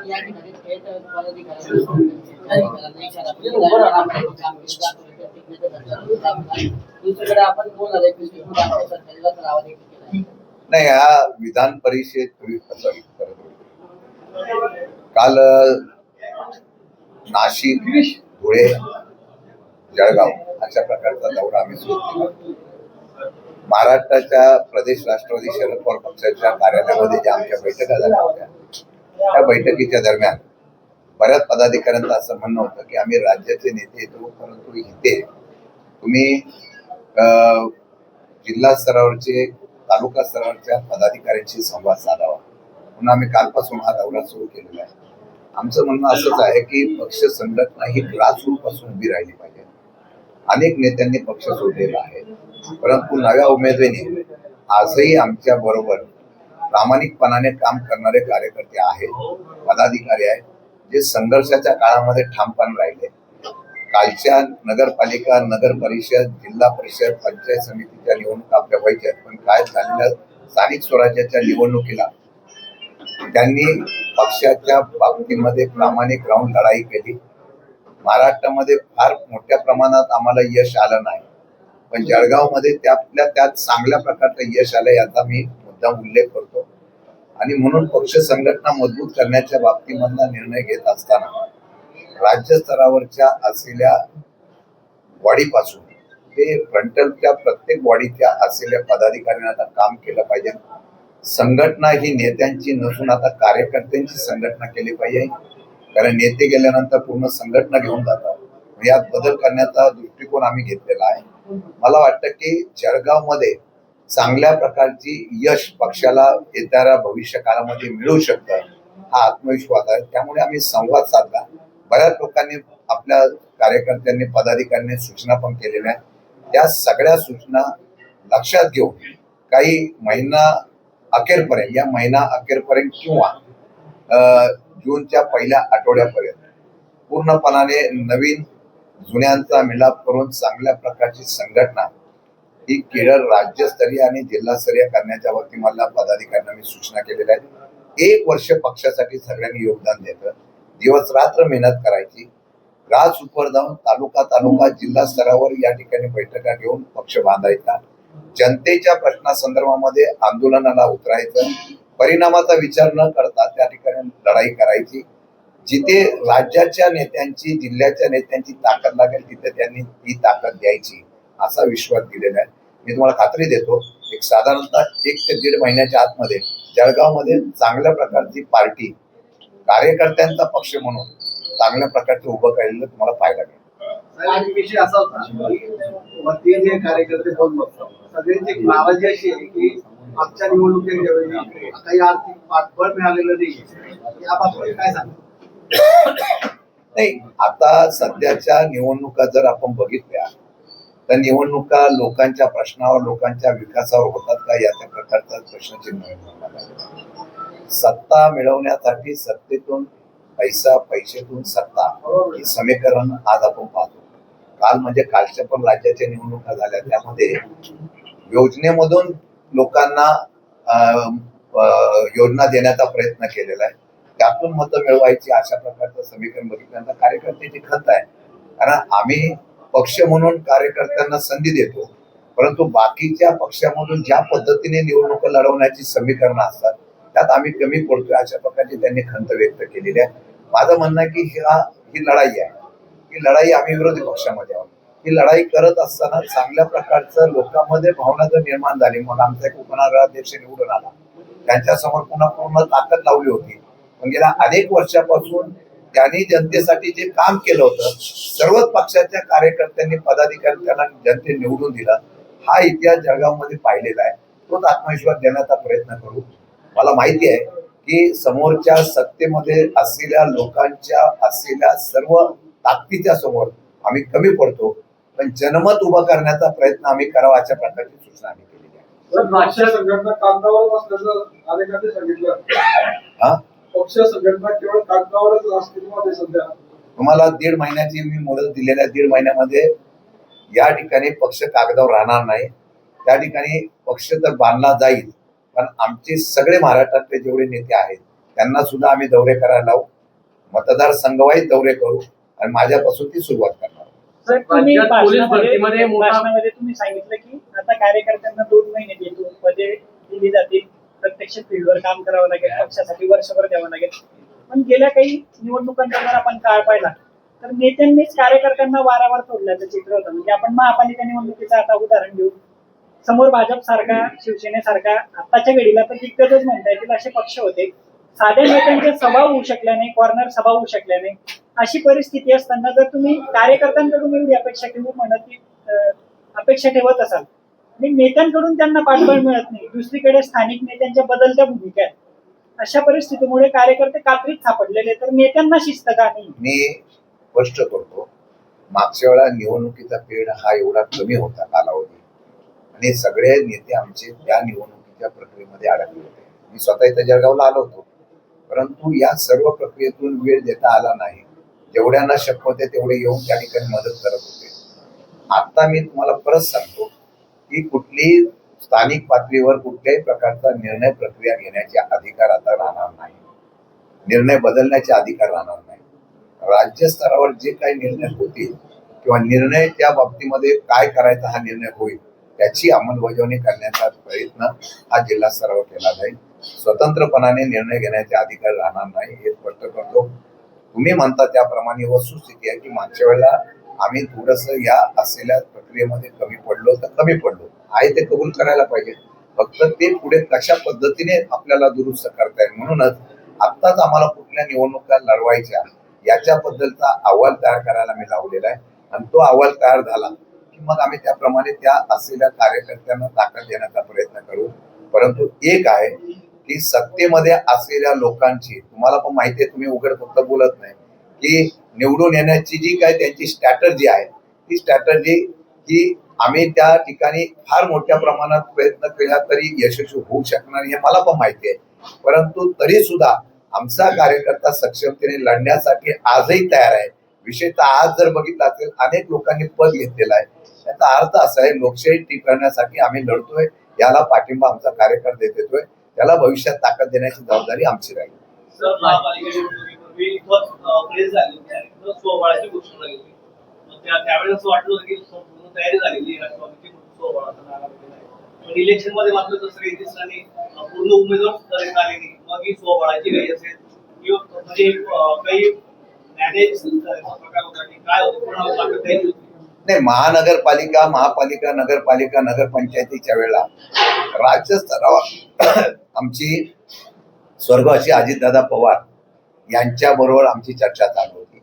या ठिकाणी थेट दुसरीकडे आपण बोलणार नाही, हा विधान परिषद काल नाशिक, धुळे, जळगाव अशा प्रकारचा दौरा आम्ही सुरू केला. महाराष्ट्राच्या प्रदेश राष्ट्रवादी शरद पवार पक्षाच्या कार्यालयामध्ये ज्या आमच्या बैठका झाल्या होत्या, त्या बैठकीच्या दरम्यान बऱ्याच पदाधिकाऱ्यांचं असं म्हणणं होतं की आम्ही राज्याचे नेते येतो, परंतु इथे तुम्ही जिल्हा स्तरावरचे, तालुका स्तरावरच्या पदाधिकाऱ्यांशी संवाद साधावा म्हणून आम्ही कालपासून हा दौरा सुरू केलेला आहे. आमचं म्हणणं असंच आहे की पक्ष संघटना ही ग्रासरूट पासून उभी राहिली पाहिजे. अनेक नेत्यांनी पक्ष सोडलेला आहे, परंतु नव्या उमेदवारांनी आजही आमच्या बरोबर प्रामाणिकपणाने काम करणारे कार्यकर्ते आहेत, पदाधिकारी आहेत, जे संघर्षाच्या काळामध्ये ठामपणे राहिले. कालच्या नगरपालिका, नगर परिषद, जिल्हा परिषद, पंचायत समितीच्या निवडणुका आपल्या व्हायच्या, पण काय झालेल्या स्थानिक स्वराज्याच्या निवडणुकीला त्यांनी पक्षाच्या बाबतीमध्ये प्रामाणिक राहून लढाई केली. महाराष्ट्रामध्ये फार मोठ्या प्रमाणात आम्हाला यश आलं नाही, पण जळगावमध्ये त्यातल्या त्यात चांगल्या प्रकारचं यश आलं याचा मी मुद्दाम उल्लेख करतो. आणि म्हणून पक्ष संघटना मजबूत करण्याच्या बाबतीमधला निर्णय घेत असताना राज्य स्तरावरच्या असलेल्या बॉडीपासून ते फ्रंटलच्या प्रत्येक बॉडीच्या असलेल्या पदाधिकाऱ्यांनी आता काम केलं पाहिजे. संघटना ही नेत्यांची नसून आता कार्यकर्त्यांची संघटना केली पाहिजे, कारण नेते गेल्यानंतर पूर्ण संघटना घेऊन जातात. यात बदल करण्याचा दृष्टिकोन आम्ही घेतलेला आहे. मला वाटतं की जळगावमध्ये चांगल्या प्रकारची यश पक्षाला येणाऱ्या भविष्य काळामध्ये मिळू शकतं, हा आत्मविश्वास आहे. त्यामुळे आम्ही संवाद साधला. बऱ्याच लोकांनी, आपल्या कार्यकर्त्यांनी, पदाधिकाऱ्यांनी सूचना पण केलेल्या आहेत. त्या सगळ्या सूचना लक्षात घेऊन काही महिना अखेरपर्यंत, या महिना अखेरपर्यंत किंवा जूनच्या पहिल्या आठवड्यापर्यंत पूर्णपणाने नवीन जुन्यांचा मिलाप करून चांगल्या प्रकारची संघटना ही केरळ राज्यस्तरीय आणि जिल्हास्तरीय करण्याच्या वरती मला पदाधिकाऱ्यांना मी सूचना केलेल्या आहेत. 1 वर्ष पक्षासाठी सगळ्यांनी योगदान द्यायचं, दिवस रात्र मेहनत करायची, ग्रासरूटवर जाऊन तालुका जिल्हा स्तरावर या ठिकाणी बैठका घेऊन पक्ष बांधायचा, जनतेच्या प्रश्नासंदर्भामध्ये आंदोलनाला उतरायचं, परिणामाचा विचार न करता त्या ठिकाणी लढाई करायची. जिथे राज्याच्या नेत्यांची, जिल्ह्याच्या नेत्यांची ताकद लागेल तिथे त्यांनी ती ताकद द्यायची, असा विश्वास दिलेला आहे. मी तुम्हाला खात्री देतो, एक साधारणतः 1 ते 1.5 महिन्याच्या आतमध्ये जळगावमध्ये चांगल्या प्रकारची पार्टी, कार्यकर्त्यांचा पक्ष म्हणून चांगल्या प्रकारचे उभं केलेलं तुम्हाला पाहायला मिळेल. विषय असा होता की जे कार्यकर्ते बोल बघतो सगळ्यांची नाराजी अशी आहे की आजच्या निवडणुकीच्या वेळी काही आर्थिक पाठबळ मिळालेलं नाही. याबाबत काय सांगतो? नाही, आता सध्याच्या निवडणुका जर आपण बघितल्या तर निवडणुका लोकांच्या प्रश्नावर, लोकांच्या विकासावर होतात का, याच्या प्रकारचा प्रश्नचिन्ह आहे. सत्ता मिळवण्यासाठी सत्तेतून पैसा, पैशातून सत्ता, ही समीकरण आज आपण पाहतो. काल म्हणजे कालच्या पण राज्याच्या निवडणुका झाल्या, त्यामध्ये योजनेमधून लोकांना योजना देण्याचा प्रयत्न केलेला आहे, त्यातून मतं मिळवायची, अशा प्रकारचं समीकरण बघितल्यानंतर कार्यकर्त्याची खंत आहे. कारण आम्ही पक्ष म्हणून कार्यकर्त्यांना संधी देतो, परंतु बाकीच्या पक्षामधून ज्या पद्धतीने निवडणुका लढवण्याची समीकरणं असतात त्यात आम्ही कमी पडतोय, अशा प्रकारची त्यांनी खंत व्यक्त केलेली आहे. माझं म्हणणं आहे की ही लढाई आहे, ही लढाई आम्ही विरोधी पक्षामध्ये आहोत. ही लढाई करत असताना चांगल्या प्रकारचं लोकांमध्ये भावना जर निर्माण झाली, मग आमचा एक उपनगराध्यक्ष निवडून आला, त्यांच्यासमोर पुन्हा पूर्ण ताकद लावली होती, पण गेल्या अनेक वर्षापासून त्यांनी जनतेसाठी जे काम केलं होतं, सर्वच पक्षाच्या कार्यकर्त्यांनी, पदाधिकारी त्यांना जनते निवडून दिला, हा इतिहास जळगावमध्ये पाहिलेला आहे. तोच आत्मविश्वास देण्याचा प्रयत्न करू. मला माहिती आहे की समोरच्या सत्तेमध्ये असलेल्या लोकांच्या असलेल्या सर्व ताकदीच्या समोर आम्ही कमी पडतो, पण जनमत उभं करण्याचा प्रयत्न आम्ही करावा, अशा प्रकारची सूचना आम्ही केलेली आहे. पक्ष संघटना कागदावरच असल्याचं अनेकांनी सांगितलं. पक्ष संघटना केवळ कागदावरच अस्तित्वामध्ये सध्या. तुम्हाला 1.5 महिन्याची मी मुदत दिलेल्या 1.5 महिन्यामध्ये या ठिकाणी पक्ष कागदावर राहणार नाही. त्या ठिकाणी पक्ष तर बांधला जाईल, पण आमचे सगळे महाराष्ट्रातले जेवढे नेते आहेत त्यांना सुद्धा आम्ही दौरे करायला लावू, मतदारसंघवाईज दौरे करू आणि माझ्यापासून ती सुरुवात करणार. सर, तुम्ही राज्यात पोलीस भरतीमध्ये भाषणामध्ये तुम्ही सांगितलं की आता कार्यकर्त्यांना 2 महिने देतो पदे दिली जातील, प्रत्यक्ष फील्डवर काम करावं लागेल, पक्षासाठी वर्षभर द्यावं लागेल. पण गेल्या काही निवडणुकांचा जर आपण काळ पाहिला तर नेत्यांनीच कार्यकर्त्यांना वारावार सोडल्याचं चित्र होतं. म्हणजे आपण महापालिका निवडणुकीचं आता उदाहरण घेऊ, समोर भाजप सारखा, शिवसेनेसारखा आताच्या घडीला तर दिग्गजच म्हणता येतील असे पक्ष होते. साध्या नेत्यांच्या सभा होऊ शकल्या नाही, कॉर्नर सभा होऊ शकल्या नाही. अशी परिस्थिती असताना जर तुम्ही कार्यकर्त्यांकडून एवढी अपेक्षा ठेवत असाल आणि नेत्यांकडून त्यांना पाठबळ मिळत नाही, दुसरीकडे स्थानिक नेत्यांच्या बदलत्या भूमिका आहेत, अशा परिस्थितीमुळे कार्यकर्ते कात्रीत सापडलेले, तर नेत्यांना शिस्त का नाही? मी स्पष्ट करतो, मागच्या वेळा निवडणुकीचा पिरियड हा एवढा कमी होता कालावधी आणि सगळे नेते आमचे त्या निवडणुकीच्या प्रक्रियेमध्ये अडकले होते. मी स्वतः इथं जळगावला आलो होतो, परंतु या सर्व प्रक्रियेतून वेळ देता आला नाही. जेवढ्यांना शक्य होते तेवढे येऊन त्या ठिकाणी मदत करत होते. आता मी तुम्हाला परत सांगतो की कुठलीही स्थानिक पातळीवर कुठल्याही प्रकारचा निर्णय प्रक्रिया घेण्याचे अधिकार आता राहणार नाही, निर्णय बदलण्याचे अधिकार राहणार नाही. राज्य स्तरावर जे काही निर्णय होतील किंवा निर्णय त्या बाबतीमध्ये काय करायचा हा निर्णय होईल त्याची अंमलबजावणी करण्याचा प्रयत्न हा जिल्हा स्तरावर केला जाईल. स्वतंत्रपणाने निर्णय घेण्याचे अधिकार राहणार नाही हे स्पष्ट करतो. तुम्ही म्हणता त्याप्रमाणे वस्तुस्थिती आहे की मागच्या वेळेला आम्ही थोडस या असलेल्या प्रक्रियेमध्ये कमी पडलो तर कमी पडलो आहे, ते कबूल करायला पाहिजे. फक्त ते पुढे कशा पद्धतीने आपल्याला दुरुस्त करता येईल म्हणूनच आत्ताच आम्हाला कुठल्या निवडणुका लढवायच्या याच्याबद्दलचा अहवाल तयार करायला मी लावलेला आहे आणि तो अहवाल तयार झाला की मग आम्ही त्याप्रमाणे त्या असलेल्या कार्यकर्त्यांना ताकद देण्याचा प्रयत्न करू. परंतु एक आहे की सत्तेमध्ये असलेल्या लोकांची, तुम्हाला पण माहिती आहे, तुम्ही उघड फक्त बोलत नाही, की निवडून येण्याची जी काय त्यांची स्ट्रॅटर्जी आहे ती स्ट्रॅटर्जी ही आम्ही त्या ठिकाणी फार मोठ्या प्रमाणात प्रयत्न केला तरी यशस्वी होऊ शकणार हे मला पण माहिती आहे. परंतु तरी सुद्धा आमचा कार्यकर्ता सक्षमतेने लढण्यासाठी आजही तयार आहे. विशेषतः आज जर बघितलं असेल अनेक लोकांनी पद घेतलेला आहे. याचा अर्थ असा आहे लोकशाही टिकवण्यासाठी आम्ही लढतोय, याला पाठिंबा आमचा कार्यकर्ते देतोय, त्याला भविष्यात ताकद देण्याची जबाबदारी आमची राहील. सर, महापालिका निवडणुकीपूर्वी प्रेस झाली होती आणि स्वबळाची घोषणा झाली होती. त्यावेळेस असं वाटलं होतं की संपूर्ण तयारी झालेली राष्ट्रवादीची स्वबळाचा नारा वगैरे आहे. पण इलेक्शन मध्ये मात्र तसं काही दिसलं नाही, पूर्ण उमेदवार करण्यात आले नाही. मग ही स्वबळाची काही असेल किंवा म्हणजे काही मॅनेज प्रकार होता की काय होतं, कोणाला ताकद द्यायची होती? नाही, महानगरपालिका, महापालिका, नगरपालिका, नगरपंचायतीच्या वेळेला राज्य स्तरावर आमची स्वर्गवासी अजितदादा पवार यांच्या बरोबर आमची चर्चा चालू होती.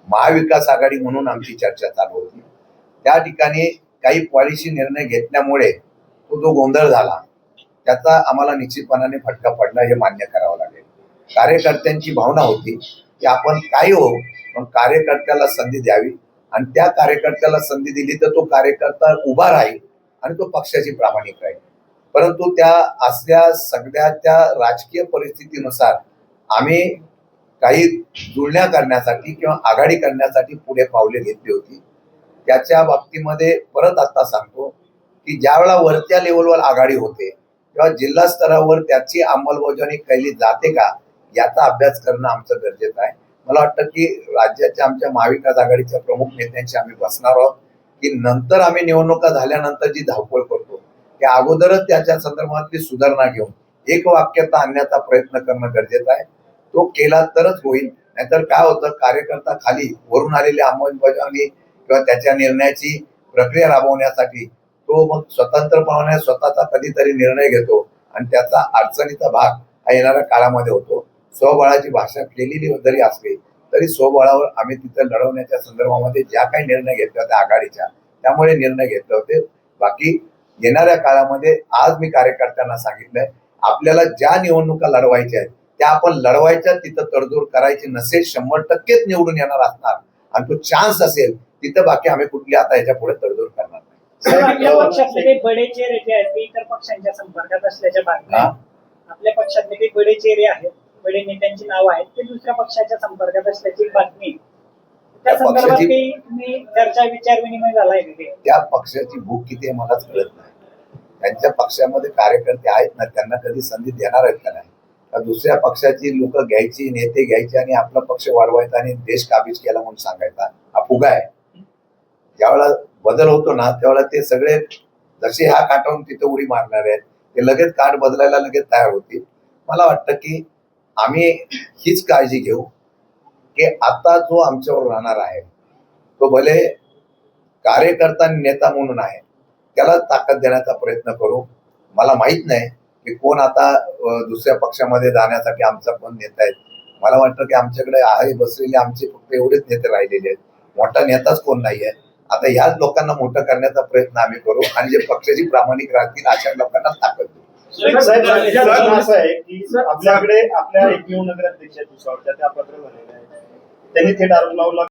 महाविकास आघाडी म्हणून आमची चर्चा चालू होती. त्या ठिकाणी काही पॉलिसी निर्णय घेतल्यामुळे तो जो गोंधळ झाला त्याचा आम्हाला निश्चितपणाने फटका पडला हे मान्य करावं लागेल. कार्यकर्त्यांची भावना होती की आपण काही हो पण कार्यकर्त्याला संधी द्यावी आणि त्या कार्यकर्त्याला संधी दिली तर तो कार्यकर्ता उभा राहील आणि तो पक्षाची प्रामाणिक राहील. परंतु त्या असल्या सगळ्या त्या राजकीय परिस्थितीनुसार आम्ही काही जुळण्या करण्यासाठी किंवा आघाडी करण्यासाठी पुढे पावले घेतली होती. त्याच्या बाबतीमध्ये परत आता सांगतो की ज्या वेळा वरच्या लेवलवर आघाडी होते तेव्हा जिल्हा स्तरावर त्याची अंमलबजावणी केली जाते का याचा अभ्यास करणं आमचं गरजेचं आहे. मला वाटतं की राज्याच्या आमच्या महाविकास आघाडीच्या प्रमुख नेत्यांशी आम्ही बसणार आहोत की नंतर आम्ही निवडणुका झाल्यानंतर जी धावपळ करतो त्या अगोदरच त्याच्या संदर्भातली सुधारणा घेऊन एक वाक्यता आणण्याचा प्रयत्न करणं गरजेचं आहे. तो केला तरच होईल, नाहीतर काय होतं, कार्यकर्ता खाली वरून आलेली अंमलबजावणी किंवा त्याच्या निर्णयाची प्रक्रिया राबवण्यासाठी तो मग स्वतंत्रपणे स्वतःचा कधीतरी निर्णय घेतो आणि त्याचा अडचणीचा भाग हा येणाऱ्या काळामध्ये होतो. स्वबळाची भाषा केलेली जरी असली तरी स्वबळावर आम्ही तिथं लढवण्याच्या संदर्भामध्ये ज्या काही निर्णय घेतले होते आघाडीच्या त्यामुळे निर्णय घेतले होते. बाकी येणाऱ्या काळामध्ये आज मी कार्यकर्त्यांना सांगितलंय आपल्याला ज्या निवडणुका लढवायच्या आहेत त्या आपण लढवायच्या, तिथं तडजोड करायची नसेल 100%च निवडून येणार असणार आणि तो चान्स असेल तिथं बाकी आम्ही कुठली आता याच्या पुढे तडजोड करणार नाही. आपल्या पक्षातले काही बडे चेहरे जे आहेत ते इतर पक्षांच्या संपर्कात असल्याच्या बातम्या, आपल्या पक्षातले काही बडे चेहरे आहेत, बडे नेत्यांची नावं आहेत ते दुसऱ्या पक्षाच्या संपर्कात असल्याची बातमी, त्या संदर्भात काही तुम्ही चर्चा विचार विनिमय झालाय का? त्या पक्षाची भूक किती मलाच कळत नाही. त्यांच्या पक्षामध्ये कार्यकर्ते आहेत ना, त्यांना कधी संधी देणार आहेत का नाही. का दुसऱ्या पक्षाची लोक घ्यायची, नेते घ्यायचे आणि आपला पक्ष वाढवायचा आणि देश काबीज केला म्हणून सांगायचा हा फुगा आहे. ज्यावेळेला बदल होतो ना त्यावेळेला ते सगळे जसे हा काटावून तिथे उडी मारणार आहेत ते लगेच काट बदलायला लगेच तयार होतील. मला वाटतं की आम्ही हीच काळजी घेऊ की आता जो आमच्यावर राहणार आहे तो भले कार्यकर्ता आणि नेता म्हणून आहे, त्याला ताकद देण्याचा प्रयत्न करू. मला माहित नाही की कोण आता दुसऱ्या पक्षामध्ये जाण्यासाठी आमचा कोण नेता आहे. मला वाटतं की आमच्याकडे आहे बसलेले आमचे फक्त एवढेच नेते राहिलेले आहेत, मोठा नेताच कोण नाहीये. आता ह्याच लोकांना मोठं करण्याचा प्रयत्न आम्ही करू आणि जे पक्षाची प्रामाणिक राहतील अशा लोकांना ताकद देऊ. साहेब, राज्यात असं आहे की आपल्याकडे आपल्या एकमेव नगराध्यक्ष आहेत, त्या पत्र झालेले आहे. त्यांनी थेट आरोप लावला